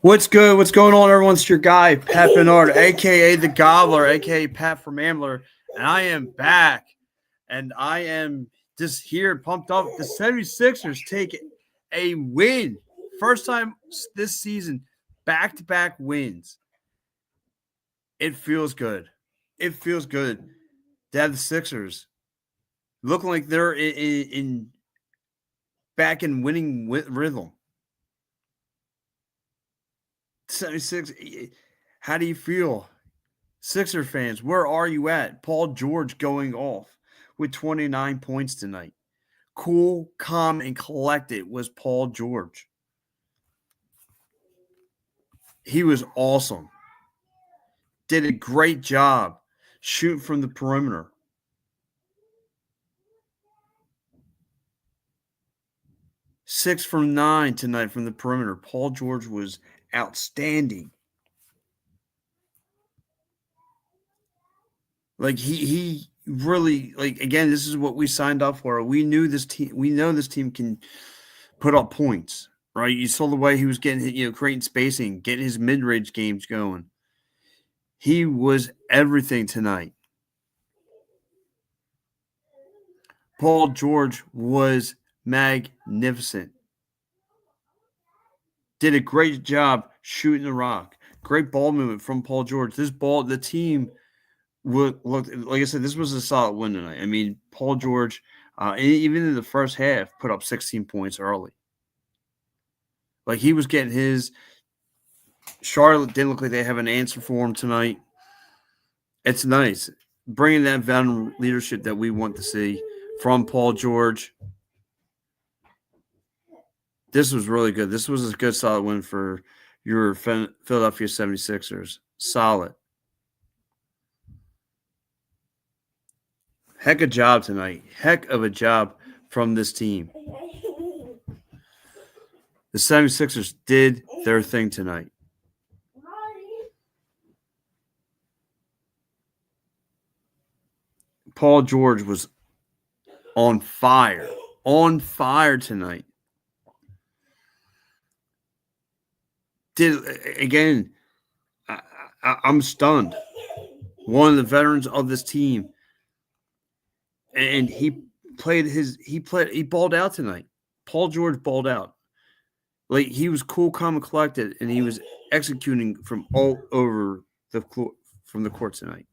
What's good? What's going on, everyone? It's your guy, Pat Bernard, a.k.a. The Gobbler, a.k.a. Pat from Ambler, and I am back, and I am just here pumped up. The 76ers take a win. First time this season, back-to-back wins. It feels good. It feels good to have the Sixers looking like they're in back in winning rhythm. 76, how do you feel? Sixer fans, where are you at? Paul George going off with 29 points tonight. Cool, calm, and collected was Paul George. He was awesome. Did a great job shooting from the perimeter. Six from 9 tonight from the perimeter. Paul George was outstanding. Like he really, like, again, this is what we signed up for. We know this team can put up points, right? You saw the way he was getting, creating spacing, getting his mid-range games going. He was everything tonight. Paul George was magnificent. Did a great job shooting the rock. Great ball movement from Paul George. The team looked, like I said, this was a solid win tonight. I mean, Paul George, even in the first half, put up 16 points early. Like, he was getting his. Charlotte didn't look like they have an answer for him tonight. It's nice. Bringing that veteran leadership that we want to see from Paul George. This was really good. This was a good, solid win for your Philadelphia 76ers. Solid. Heck of a job tonight. Heck of a job from this team. The 76ers did their thing tonight. Paul George was on fire. On fire tonight. I'm stunned. One of the veterans of this team. And he balled out tonight. Paul George balled out. Like, he was cool, calm, and collected, and he was executing from all over the court tonight.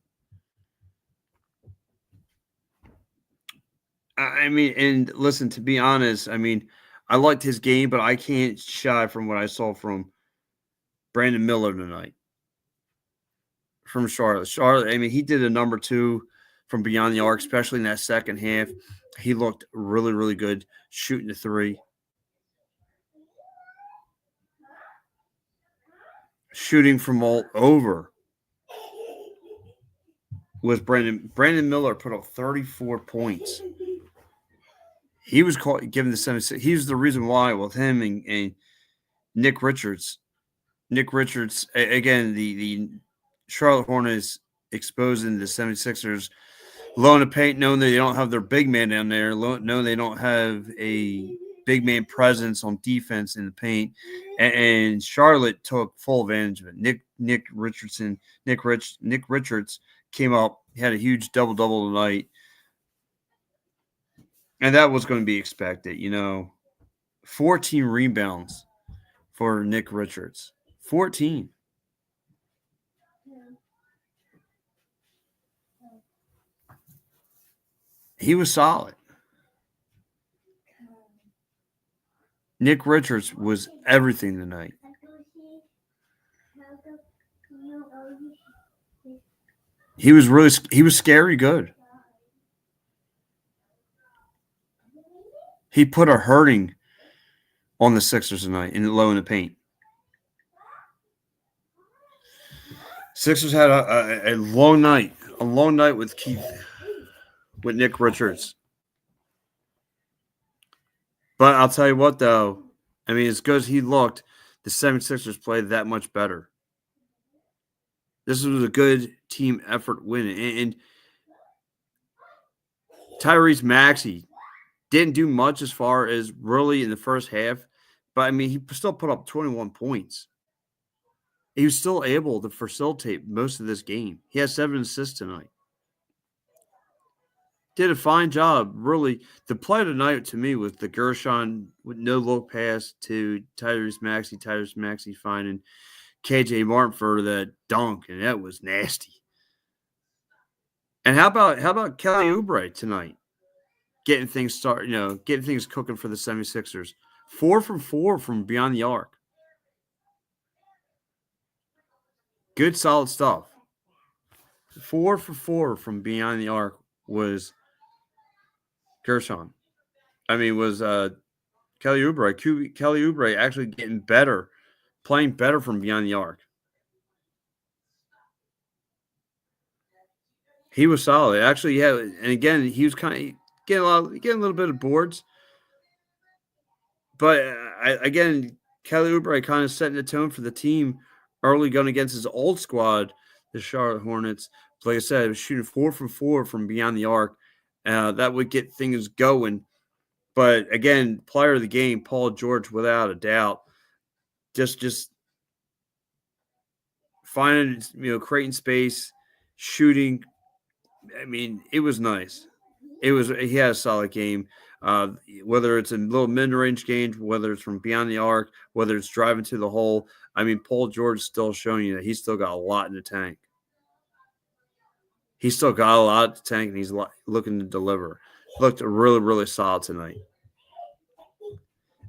I mean, and listen, to be honest, I mean, I liked his game, but I can't shy from what I saw from Brandon Miller tonight from Charlotte. I mean, he did a number 2 from beyond the arc, especially in that second half. He looked really, really good shooting the 3. Shooting from all over was Brandon Miller put up 34 points. He was given the 76. He was the reason why with him and Nick Richards. Nick Richards, again, the Charlotte Hornets exposing the 76ers, low in the paint, knowing that they don't have their big man down there, knowing they don't have a big man presence on defense in the paint, and Charlotte took full advantage of it. Nick Richards came up, he had a huge double-double tonight, and that was going to be expected. 14 rebounds for Nick Richards. 14. He was solid. Nick Richards was everything tonight. He was scary good. He put a hurting on the Sixers tonight low in the paint. Sixers had a long night with Nick Richards. But I'll tell you what, though, I mean, as good as he looked, the 76ers played that much better. This was a good team effort win. And Tyrese Maxey didn't do much as far as really in the first half, but I mean, he still put up 21 points. he was still able to facilitate most of this game. He has 7 assists tonight. Did a fine job. Really, the play of the night to me was the Gershon with no look pass to Tyrese Maxey. Tyrese Maxey finding KJ Martin for the dunk, and that was nasty. And how about Kelly Oubre tonight? Getting things getting things cooking for the 76ers. 4 from 4 from beyond the arc. Good, solid stuff. 4 for 4 from beyond the arc was Gershon. Was Kelly Oubre. Kelly Oubre actually getting better, playing better from beyond the arc. He was solid. Actually, yeah, and again, he was kind of getting a little bit of boards. But again, Kelly Oubre kind of setting the tone for the team early going against his old squad, the Charlotte Hornets. Like I said, it was shooting 4 from 4 from beyond the arc. That would get things going. But again, player of the game, Paul George, without a doubt, just finding, creating space, shooting. It was nice. He had a solid game. Whether it's a little mid-range game, whether it's from beyond the arc, whether it's driving to the hole. Paul George is still showing you that he's still got a lot in the tank. He's still got a lot in the tank, and he's looking to deliver. Looked really, really solid tonight.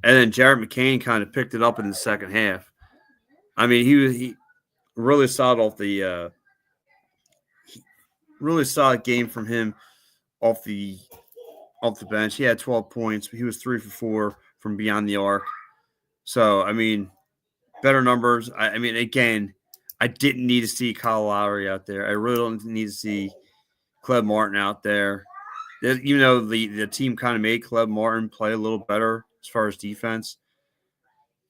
And then Jared McCain kind of picked it up in the second half. He really solid off the really solid game from him off the bench. He had 12 points. He was 3 for 4 from beyond the arc. So, better numbers. Again, I didn't need to see Kyle Lowry out there. I really don't need to see Cleb Martin out there. The team kind of made Cleb Martin play a little better as far as defense.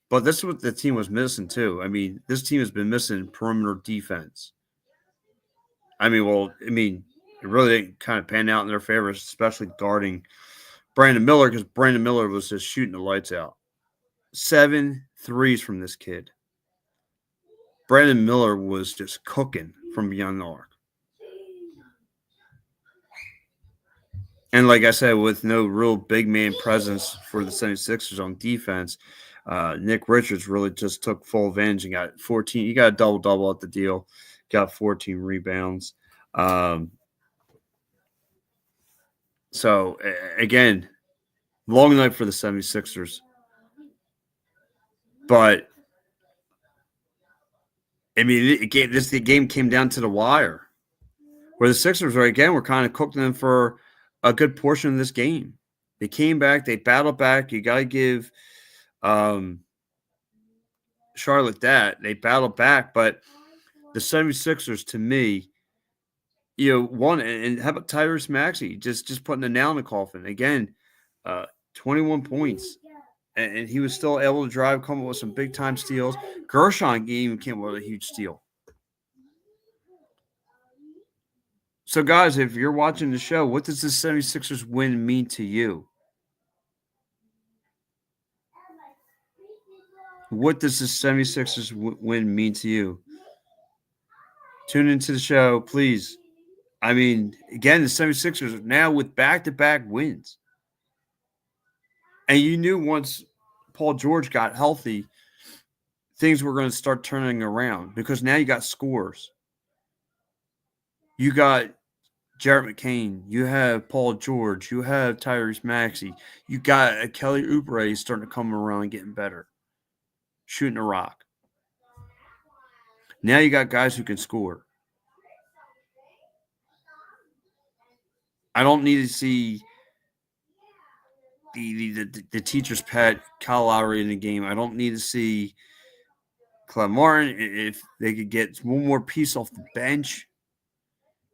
But this is what the team was missing, too. This team has been missing perimeter defense. It really didn't kind of pan out in their favor, especially guarding Brandon Miller, because Brandon Miller was just shooting the lights out. 7 threes from this kid. Brandon Miller was just cooking from beyond the arc. And like I said, with no real big man presence for the 76ers on defense, Nick Richards really just took full advantage and got 14. He got a double-double at the deal. Got 14 rebounds. So, again, long night for the 76ers. But, the game came down to the wire, where the Sixers were kind of cooking them for a good portion of this game. They came back. They battled back. You got to give Charlotte that. They battled back, but the 76ers, to me, won. And how about Tyrese Maxey just putting the nail in the coffin? Again, 21 points. And he was still able to drive, come up with some big-time steals. Gershon even came up with a huge steal. So, guys, if you're watching the show, what does the 76ers win mean to you? What does the 76ers win mean to you? Tune into the show, please. Again, the 76ers now with back-to-back wins. And you knew once Paul George got healthy, things were going to start turning around, because now you got scores. You got Jared McCain. You have Paul George. You have Tyrese Maxey. You got a Kelly Oubre starting to come around and getting better, shooting a rock. Now you got guys who can score. I don't need to see the teacher's pet Kyle Lowry in the game. I don't need to see Cleb Martin. If they could get one more piece off the bench,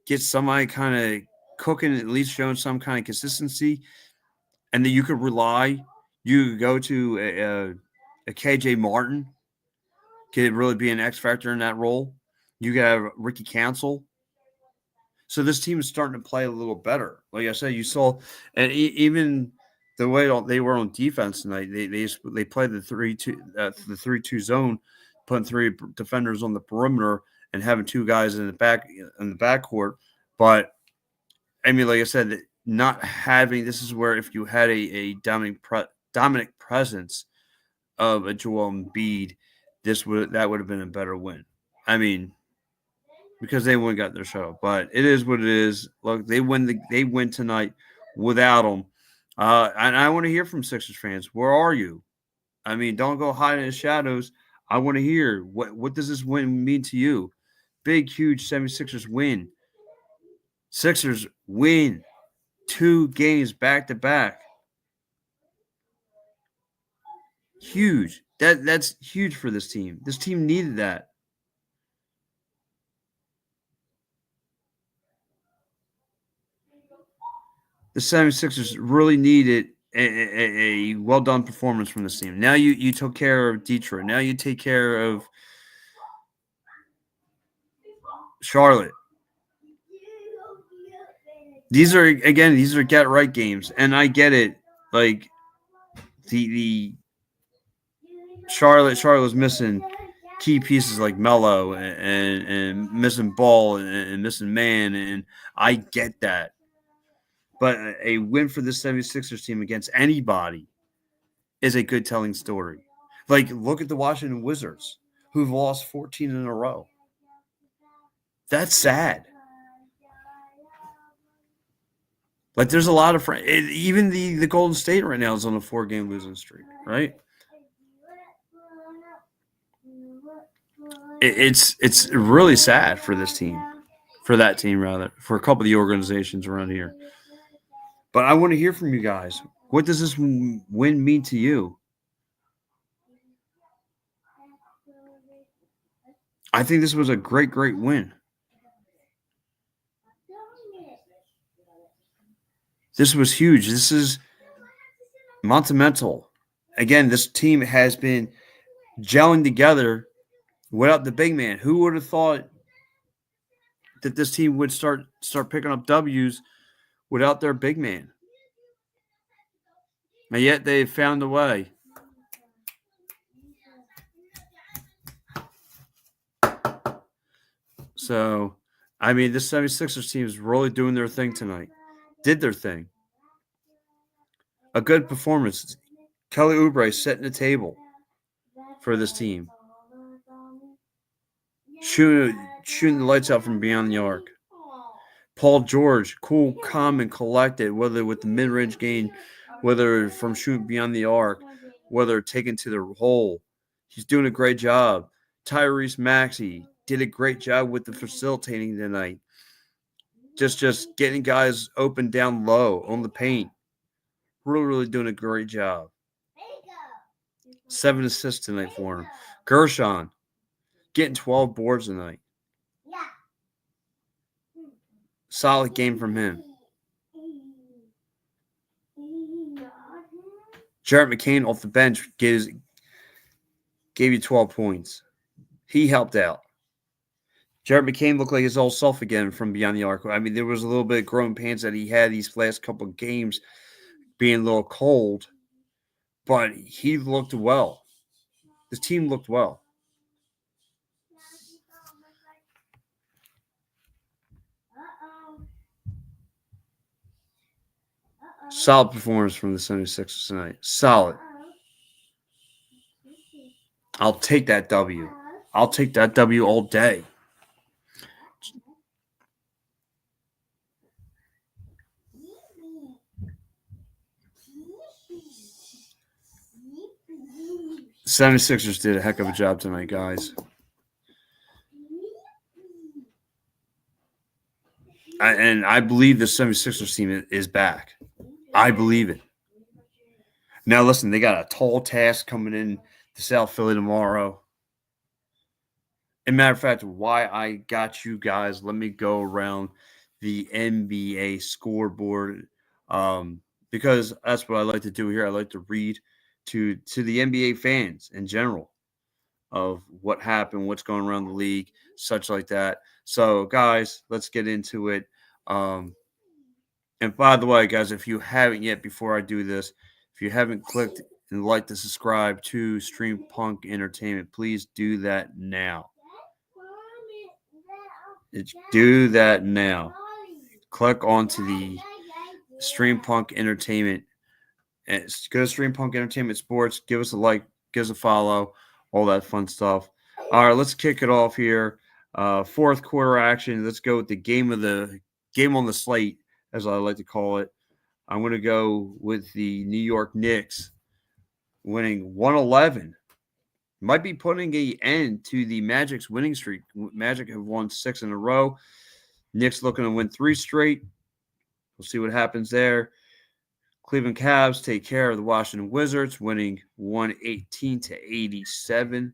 get somebody kind of cooking, at least showing some kind of consistency, and then you could rely. You could go to a KJ Martin, could really be an X factor in that role. You could have Ricky Council. So this team is starting to play a little better. Like I said, you saw, and even the way they were on defense tonight, they played the 3-2 zone putting 3 defenders on the perimeter and having 2 guys in the backcourt. But I mean, like I said, not having this is where if you had a dominant presence of a Joel Embiid, that would have been a better win. I mean, because they wouldn't got their show, but it is what it is. Look, they win tonight without him. And I want to hear from Sixers fans. Where are you? I mean, don't go hide in the shadows. I want to hear what does this win mean to you? Big, huge 76ers win. Sixers win 2 games back to back. Huge. That's huge for this team. This team needed that. The 76ers really needed a well-done performance from this team. Now you took care of Detroit. Now you take care of Charlotte. These are get-right games, and I get it. Like, the Charlotte was missing key pieces like Melo and missing Ball and missing Man, and I get that. But a win for the 76ers team against anybody is a good telling story. Like, look at the Washington Wizards, who've lost 14 in a row. That's sad. Like, there's a lot of even the Golden State right now is on a 4-game losing streak, right? It's really sad for this team, for that team rather, for a couple of the organizations around here. But I want to hear from you guys. What does this win mean to you? I think this was a great win. This was huge. This is monumental. Again, this team has been gelling together without the big man. Who would have thought that this team would start picking up W's without their big man? And yet they found a way. So, I mean, this 76ers team is really doing their thing tonight. Did their thing. A good performance. Kelly Oubre setting the table for this team. Shooting the lights out from beyond the arc. Paul George, cool, calm, and collected, whether with the mid-range game, whether from shooting beyond the arc, whether taken to the hole. He's doing a great job. Tyrese Maxey did a great job with the facilitating tonight. Just getting guys open down low on the paint. Really doing a great job. 7 assists tonight for him. Gershon getting 12 boards tonight. Solid game from him. Jarrett McCain off the bench gave you 12 points. He helped out. Jarrett McCain looked like his old self again from beyond the arc. I mean, there was a little bit of growing pains that he had these last couple of games being a little cold, but he looked well. His team looked well. Solid performance from the 76ers tonight. Solid. I'll take that W. I'll take that W all day. The 76ers did a heck of a job tonight, guys. And I believe the 76ers team is back. I believe it. Now, listen, they got a tall task coming in to South Philly tomorrow. As a matter of fact, why I got you guys, let me go around the NBA scoreboard because that's what I like to do here. I like to read to the NBA fans in general of what happened, what's going around the league, such like that. So, guys, let's get into it. And by the way, guys, if you haven't yet, before I do this, if you haven't clicked and like to subscribe to Stream Punk Entertainment, please do that now. Do that now. Click onto the Stream Punk Entertainment. And go to Stream Punk Entertainment Sports. Give us a like. Give us a follow. All that fun stuff. All right, let's kick it off here. Fourth quarter action. Let's go with the game on the slate, as I like to call it. I'm going to go with the New York Knicks winning 111. Might be putting an end to the Magic's winning streak. Magic have won 6 in a row. Knicks looking to win 3 straight. We'll see what happens there. Cleveland Cavs take care of the Washington Wizards, winning 118-87.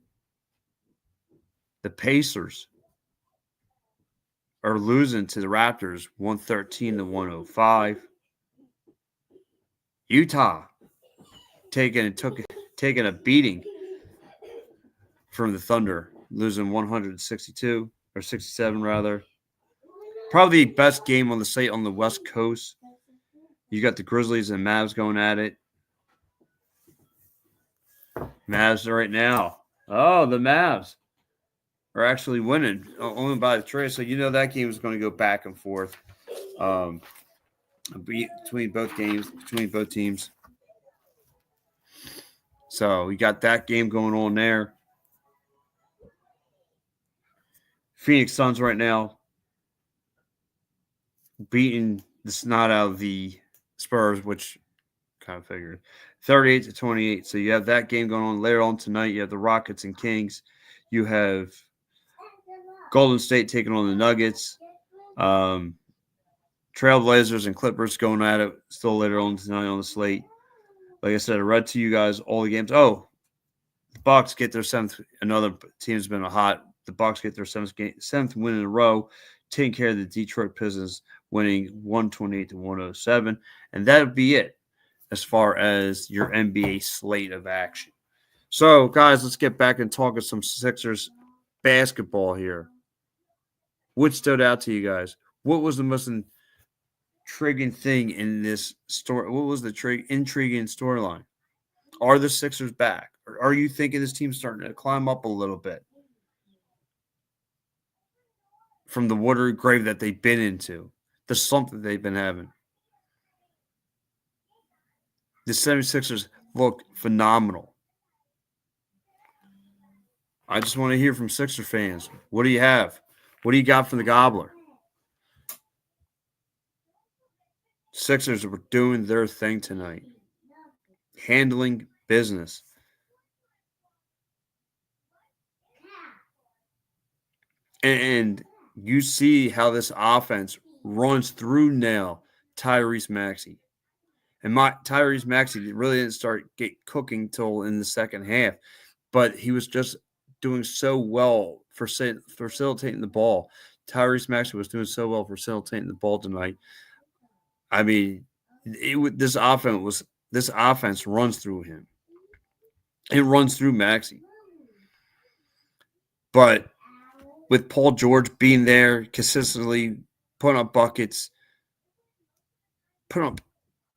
The Pacers are losing to the Raptors, 113-105. Utah taking a beating from the Thunder, losing 162 or 67 rather. Probably the best game on the slate on the West Coast. You got the Grizzlies and Mavs going at it. Mavs right now. Oh, the Mavs are actually winning only by the trade. So you know that game is going to go back and forth between both teams. So you got that game going on there. Phoenix Suns right now beating the snot out of the Spurs, which kind of figured 38-28. So you have that game going on later on tonight. You have the Rockets and Kings. You have Golden State taking on the Nuggets. Trailblazers and Clippers going at it still later on tonight on the slate. Like I said, I read to you guys all the games. Oh, the Bucks get their 7th. Another team's been hot. The Bucks get their 7th win in a row, taking care of the Detroit Pistons, winning 128-107. And that would be it as far as your NBA slate of action. So, guys, let's get back and talk some Sixers basketball here. What stood out to you guys? What was the most intriguing thing in this story? What was the intriguing storyline? Are the Sixers back? Or are you thinking this team's starting to climb up a little bit from the watery grave that they've been into, the slump that they've been having? The 76ers look phenomenal. I just want to hear from Sixer fans. What do you have? What do you got from the Gobbler? Sixers were doing their thing tonight, handling business. And you see how this offense runs through now Tyrese Maxey. And Tyrese Maxey really didn't start cooking till in the second half, but he was just doing so well for facilitating the ball. Tyrese Maxey was doing so well for facilitating the ball tonight. I mean, this offense runs through him. It runs through Maxey. But with Paul George being there, consistently putting up buckets, putting up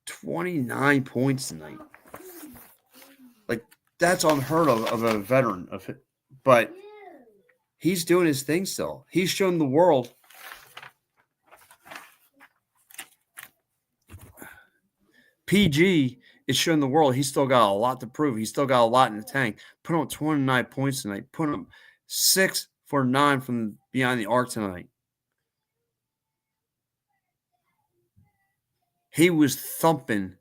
29 points tonight. Like, that's unheard of a veteran of it. But he's doing his thing still. He's shown the world. PG is showing the world he's still got a lot to prove. He's still got a lot in the tank. Put up 29 points tonight. Put up 6 for 9 from beyond the arc tonight. He was thumping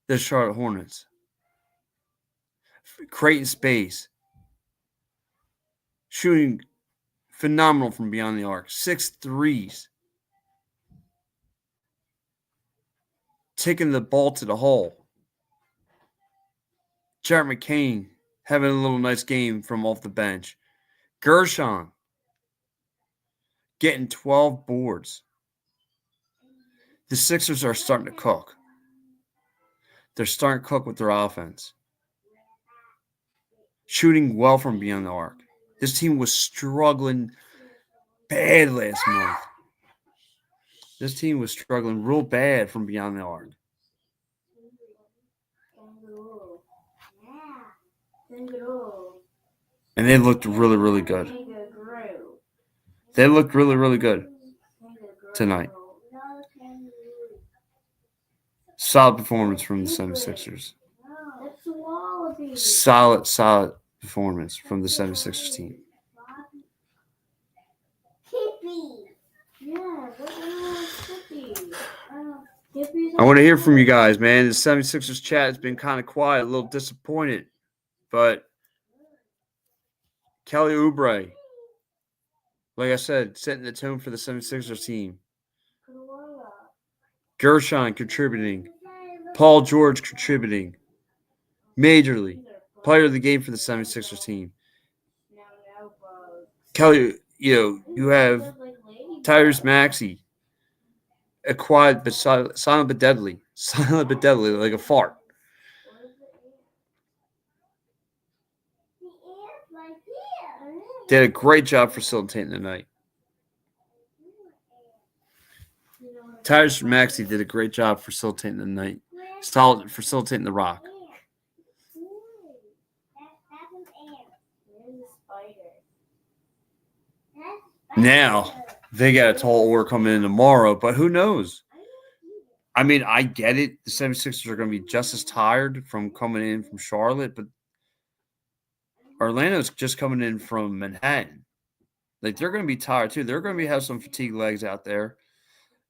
the Charlotte Hornets. Creating space. Shooting phenomenal from beyond the arc. 6 threes. Taking the ball to the hole. Jared McCain having a little nice game from off the bench. Gershon getting 12 boards. The Sixers are starting to cook. They're starting to cook with their offense. Shooting well from beyond the arc. This team was struggling bad last month. This team was struggling real bad from beyond the arc. And they looked really, really good. They looked really, really good tonight. Solid performance from the 76ers. Solid performance from the 76ers team. I want to hear from you guys, man. The 76ers chat has been kind of quiet, a little disappointed. But Kelly Oubre, like I said, setting the tone for the 76ers team. Gershon contributing. Paul George contributing. Majorly. Player of the game for the 76ers team. Kelly, you have Tyrese Maxey. A quiet but silent but deadly. Silent but deadly, like a fart. Did a great job facilitating the night. Tyrese Maxey did a great job facilitating the night. Solid facilitating the rock. Now, they got a tall order coming in tomorrow, but who knows? I mean, I get it. The 76ers are going to be just as tired from coming in from Charlotte, but Orlando's just coming in from Manhattan. Like, they're going to be tired, too. They're going to have some fatigue legs out there.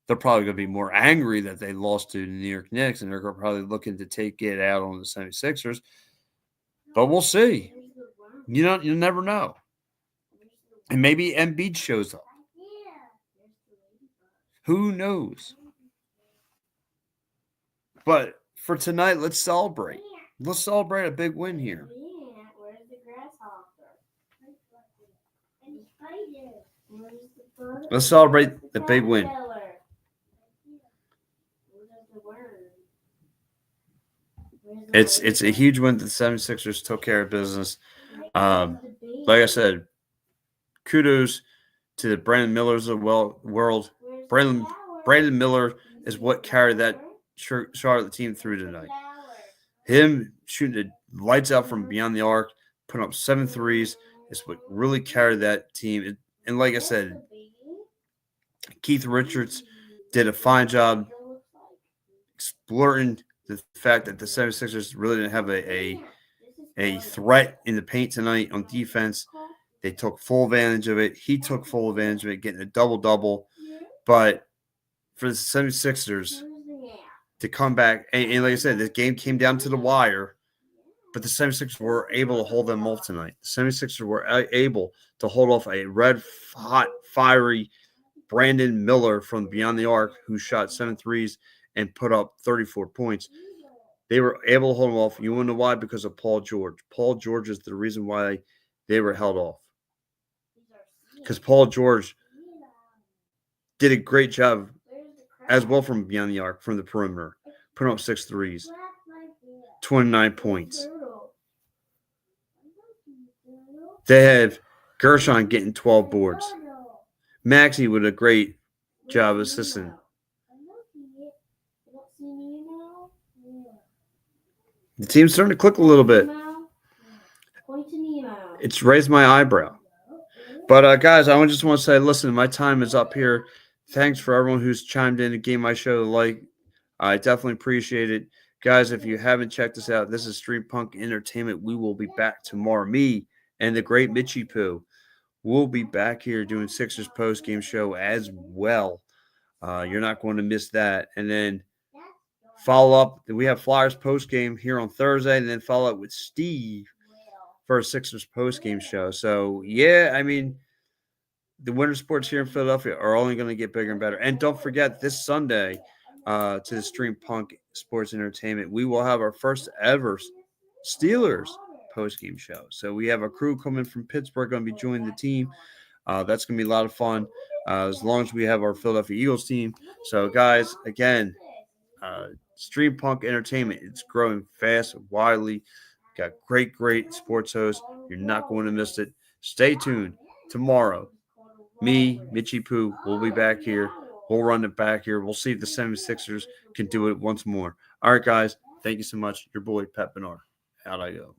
They're probably going to be more angry that they lost to the New York Knicks, and they're probably looking to take it out on the 76ers. But we'll see. You never know. And maybe Embiid shows up. Who knows? But for tonight, let's celebrate. Let's celebrate a big win here. Where's the grasshopper? Let's celebrate the big win. It's a huge win that the 76ers took care of business. Like I said, kudos to the Brandon Millers of the world. Brandon Miller is what carried that Charlotte team through tonight. Him shooting the lights out from beyond the arc, putting up 7 threes is what really carried that team. And like I said, Keith Richards did a fine job exploring the fact that the 76ers really didn't have a threat in the paint tonight on defense. They took full advantage of it. He took full advantage of it, getting a double-double. But for the 76ers to come back, and like I said, this game came down to the wire, but the 76ers were able to hold them off tonight. The 76ers were able to hold off a red-hot, fiery Brandon Miller from beyond the arc who shot 7 threes and put up 34 points. They were able to hold them off. You want to know why? Because of Paul George. Paul George is the reason why they were held off. Because Paul George did a great job as well from beyond the arc, from the perimeter, putting up 6 threes, 29 points. They have Gershon getting 12 boards. Maxey with a great job assisting. The team's starting to click a little bit. It's raised my eyebrow. But, guys, I just want to say, listen, my time is up here. Thanks for everyone who's chimed in and gave my show a like. I definitely appreciate it. Guys, if you haven't checked us out, this is Stream Punk Entertainment. We will be back tomorrow. Me and the great Mitchie Poo will be back here doing Sixers Postgame Show as well. You're not going to miss that. And then follow up. We have Flyers postgame here on Thursday, and then follow up with Steve for a Sixers postgame show. So, yeah, I mean, the winter sports here in Philadelphia are only going to get bigger and better. And don't forget, this Sunday to the Stream Punk Sports Entertainment, we will have our first ever Steelers postgame show. So we have a crew coming from Pittsburgh going to be joining the team. That's going to be a lot of fun as long as we have our Philadelphia Eagles team. So, guys, again, Stream Punk Entertainment, it's growing fast, widely. Got great sports hosts. You're not going to miss it. Stay tuned. Tomorrow, me, Mitchie Poo, will be back here. We'll run it back here. We'll see if the 76ers can do it once more. All right, guys. Thank you so much. Your boy, Pat Bernard. Out I go.